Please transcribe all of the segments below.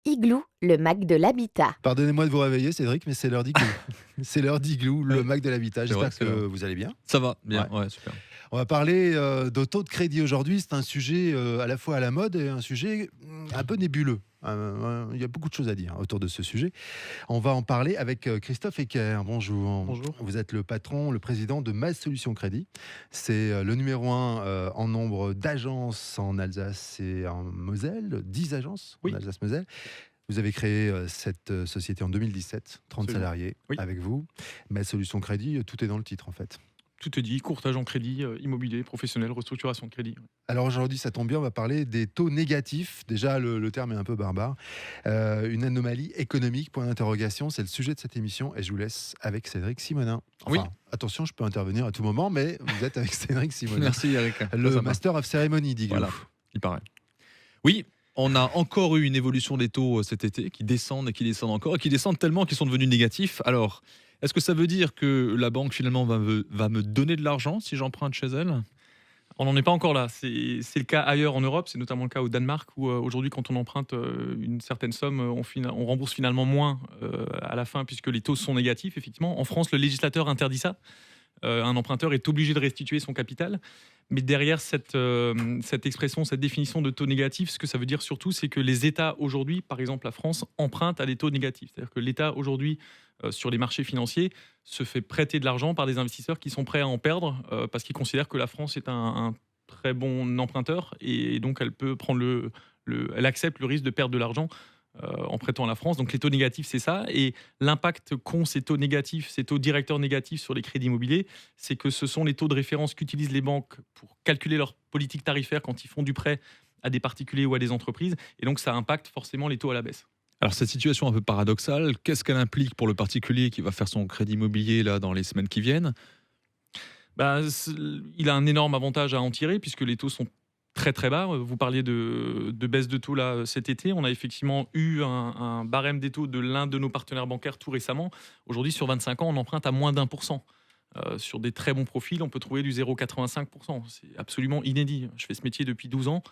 Igloo, le Mac de l'habitat. Pardonnez-moi de vous réveiller, Cédric, mais c'est l'heure d'Igloo. C'est l'heure d'Igloo, le Ouais, Mac de l'habitat. c'est vrai, J'espère c'est que l'heure. vous allez bien. Ça va, Ouais. bien, ouais, super. On va parler de taux de crédit aujourd'hui. C'est un sujet à la fois à la mode et un sujet un peu nébuleux. Il y a beaucoup de choses à dire autour de ce sujet. On va en parler avec Christophe Ecker. Bonjour. Bonjour. Vous êtes le patron, le président de Ma Solution Crédit. C'est le numéro un en nombre d'agences en Alsace et en Moselle. 10 agences en Oui. Alsace-Moselle. Vous avez créé cette société en 2017, 30 Absolument. salariés Oui. avec vous. Ma Solution Crédit, tout est dans le titre en fait. Tout est dit, courtage en crédit, immobilier, professionnel, restructuration de crédit. Alors aujourd'hui, ça tombe bien, on va parler des taux négatifs. Déjà, le terme est un peu barbare. Une anomalie économique, point d'interrogation. C'est le sujet de cette émission et je vous laisse avec Cédric Simonin. Enfin, Oui. attention, je peux intervenir à tout moment, mais vous êtes avec Cédric Simonin, Merci Eric. le Master of Ceremony d'Igloo. Voilà, il paraît. Oui, on a encore eu une évolution des taux cet été qui descendent et qui descendent encore et qui descendent tellement qu'ils sont devenus négatifs. Alors, est-ce que ça veut dire que la banque finalement va me donner de l'argent si j'emprunte chez elle? On n'en est pas encore là. C'est le cas ailleurs en Europe, c'est notamment le cas au Danemark où aujourd'hui, quand on emprunte une certaine somme, on rembourse finalement moins à la fin puisque les taux sont négatifs. Effectivement, en France, le législateur interdit ça. Un emprunteur est obligé de restituer son capital. Mais derrière cette expression, cette définition de taux négatif, ce que ça veut dire surtout, c'est que les États aujourd'hui, par exemple la France, empruntent à des taux négatifs. C'est-à-dire que l'État aujourd'hui, sur les marchés financiers, se fait prêter de l'argent par des investisseurs qui sont prêts à en perdre parce qu'ils considèrent que la France est un très bon emprunteur et donc elle peut prendre elle accepte le risque de perdre de l'argent en prêtant à la France. Donc les taux négatifs, c'est ça. Et l'impact qu'ont ces taux négatifs, ces taux directeurs négatifs sur les crédits immobiliers, c'est que ce sont les taux de référence qu'utilisent les banques pour calculer leur politique tarifaire quand ils font du prêt à des particuliers ou à des entreprises. Et donc ça impacte forcément les taux à la baisse. Alors cette situation un peu paradoxale, qu'est-ce qu'elle implique pour le particulier qui va faire son crédit immobilier là dans les semaines qui viennent? Il a un énorme avantage à en tirer puisque les taux sont très très bas. Vous parliez de baisse de taux là cet été. On a effectivement eu un barème des taux de l'un de nos partenaires bancaires tout récemment. Aujourd'hui, sur 25 ans, on emprunte à moins d'1%. Sur des très bons profils, on peut trouver du 0,85%. C'est absolument inédit. Je fais ce métier depuis 12 ans.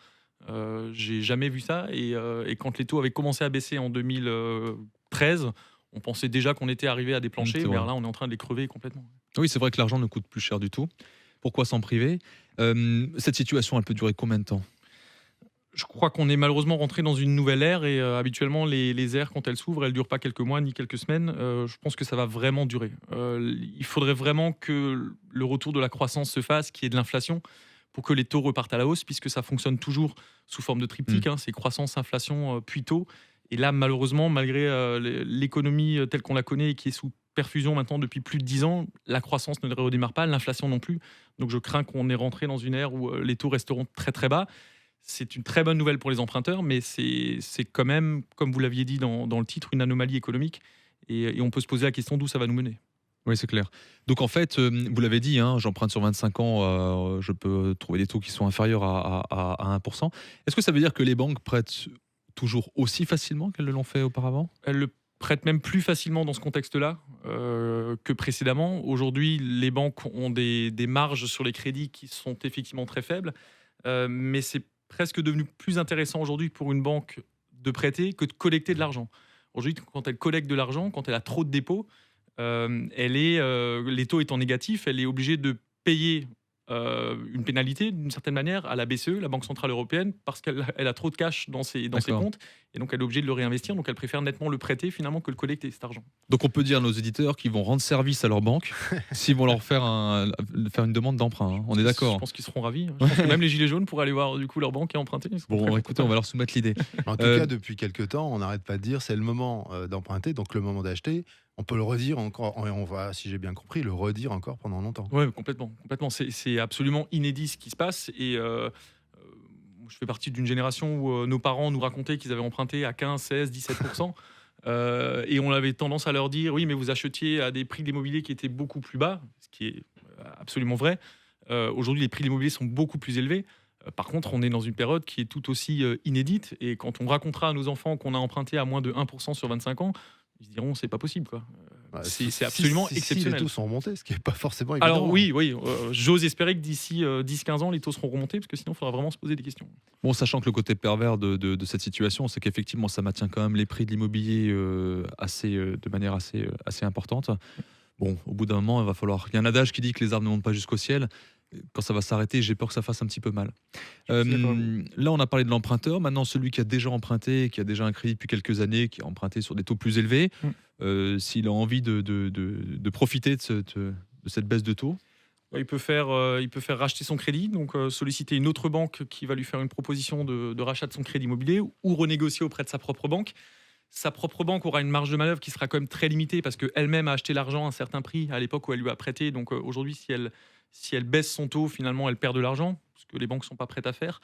J'ai jamais vu ça. Et quand les taux avaient commencé à baisser en 2013, on pensait déjà qu'on était arrivé à des planchers, C'est mais vrai. là, on est en train de les crever complètement. Oui, c'est vrai que l'argent ne coûte plus cher du tout. Pourquoi s'en priver? Cette situation, elle peut durer combien de temps? Je crois qu'on est malheureusement rentré dans une nouvelle ère et habituellement les ères quand elles s'ouvrent, elles ne durent pas quelques mois ni quelques semaines. Je pense que ça va vraiment durer. Il faudrait vraiment que le retour de la croissance se fasse, qu'il y ait de l'inflation pour que les taux repartent à la hausse puisque ça fonctionne toujours sous forme de triptyque. C'est croissance, inflation, puis taux. Et là, malheureusement, malgré l'économie telle qu'on la connaît et qui est sous perfusion maintenant depuis plus de 10 ans, la croissance ne redémarre pas, l'inflation non plus. Donc je crains qu'on est rentré dans une ère où les taux resteront très très bas. C'est une très bonne nouvelle pour les emprunteurs, mais c'est quand même, comme vous l'aviez dit dans le titre, une anomalie économique. Et on peut se poser la question d'où ça va nous mener. Oui, c'est clair. Donc en fait, vous l'avez dit, hein, j'emprunte sur 25 ans, je peux trouver des taux qui sont inférieurs à 1%. Est-ce que ça veut dire que les banques prêtent toujours aussi facilement qu'elles l'ont fait auparavant? Elles le prêtent même plus facilement dans ce contexte-là que précédemment. Aujourd'hui, les banques ont des marges sur les crédits qui sont effectivement très faibles, mais c'est presque devenu plus intéressant aujourd'hui pour une banque de prêter que de collecter de l'argent. Aujourd'hui, quand elle collecte de l'argent, quand elle a trop de dépôts, les taux étant négatifs, elle est obligée de payer une pénalité d'une certaine manière à la BCE, la Banque Centrale Européenne, parce qu'elle a trop de cash dans ses D'accord. comptes, et donc elle est obligée de le réinvestir, donc elle préfère nettement le prêter finalement que le collecter, cet argent. Donc on peut dire à nos éditeurs qu'ils vont rendre service à leur banque s'ils vont leur faire une demande d'emprunt, hein. On est Je d'accord? pense qu'ils seront ravis. Je pense que même les gilets jaunes pourraient aller voir du coup leur banque et emprunter. Ils seront très Bon, contents. écoutez, on va leur soumettre l'idée. En tout Euh, cas, depuis quelques temps, on n'arrête pas de dire c'est le moment d'emprunter, donc le moment d'acheter. On peut le redire encore, et on va, si j'ai bien compris, le redire encore pendant longtemps. Ouais, complètement, complètement. C'est absolument inédit ce qui se passe. Et je fais partie d'une génération où nos parents nous racontaient qu'ils avaient emprunté à 15, 16, 17%. Et on avait tendance à leur dire oui, mais vous achetiez à des prix de l'immobilier qui étaient beaucoup plus bas, ce qui est absolument vrai. Aujourd'hui, les prix de l'immobilier sont beaucoup plus élevés. Par contre, on est dans une période qui est tout aussi inédite. Et quand on racontera à nos enfants qu'on a emprunté à moins de 1% sur 25 ans, ils se diront c'est pas possible, quoi. C'est absolument si exceptionnel. les taux sont remontés, ce qui n'est pas forcément évident. Alors oui, j'ose espérer que d'ici 10-15 ans, les taux seront remontés, parce que sinon, il faudra vraiment se poser des questions. Bon, sachant que le côté pervers de cette situation, c'est qu'effectivement, ça maintient quand même les prix de l'immobilier de manière assez importante. Bon, au bout d'un moment, il va falloir. Il y a un adage qui dit que les arbres ne montent pas jusqu'au ciel. Quand ça va s'arrêter, j'ai peur que ça fasse un petit peu mal. Je suis d'accord avec Là, on a parlé de l'emprunteur. Maintenant, celui qui a déjà emprunté, qui a déjà un crédit depuis quelques années, qui a emprunté sur des taux plus élevés, s'il a envie de profiter de cette baisse de taux. Il peut faire racheter son crédit, donc solliciter une autre banque qui va lui faire une proposition de rachat de son crédit immobilier ou renégocier auprès de sa propre banque. Sa propre banque aura une marge de manœuvre qui sera quand même très limitée parce qu'elle-même a acheté l'argent à un certain prix à l'époque où elle lui a prêté. Donc aujourd'hui, si elle baisse son taux, finalement, elle perd de l'argent, ce que les banques ne sont pas prêtes à faire,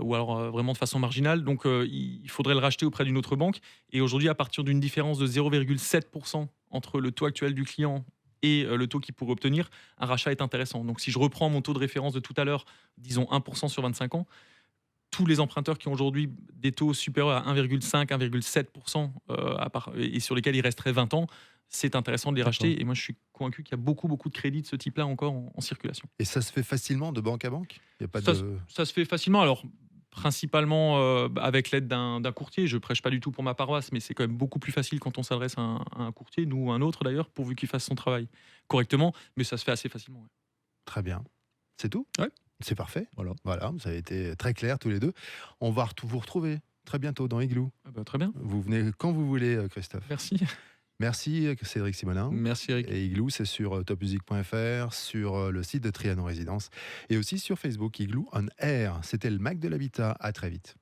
ou alors vraiment de façon marginale. Donc il faudrait le racheter auprès d'une autre banque. Et aujourd'hui, à partir d'une différence de 0,7% entre le taux actuel du client et le taux qu'il pourrait obtenir, un rachat est intéressant. Donc si je reprends mon taux de référence de tout à l'heure, disons 1% sur 25 ans, tous les emprunteurs qui ont aujourd'hui des taux supérieurs à 1,5, 1,7% et sur lesquels il resterait 20 ans, c'est intéressant de les racheter. Et moi, je suis convaincu qu'il y a beaucoup de crédits de ce type-là encore en circulation. Et ça se fait facilement de banque à banque? Il y a pas Ça, de... ça se fait facilement. Alors, principalement avec l'aide d'un courtier. Je prêche pas du tout pour ma paroisse, mais c'est quand même beaucoup plus facile quand on s'adresse à un courtier, nous ou un autre d'ailleurs, pourvu qu'il fasse son travail correctement. Mais ça se fait assez facilement. Ouais. Très bien. C'est tout? Ouais. C'est parfait. Voilà. Voilà, vous avez été très clairs tous les deux. On va vous retrouver très bientôt dans Igloo. Ah bah, très bien. Vous venez quand vous voulez, Christophe. Merci. Merci, Cédric Simonin. Merci Eric. Et Igloo, c'est sur topmusic.fr, sur le site de Trianon Résidence et aussi sur Facebook, Igloo on Air. C'était le Mac de l'Habitat. À très vite.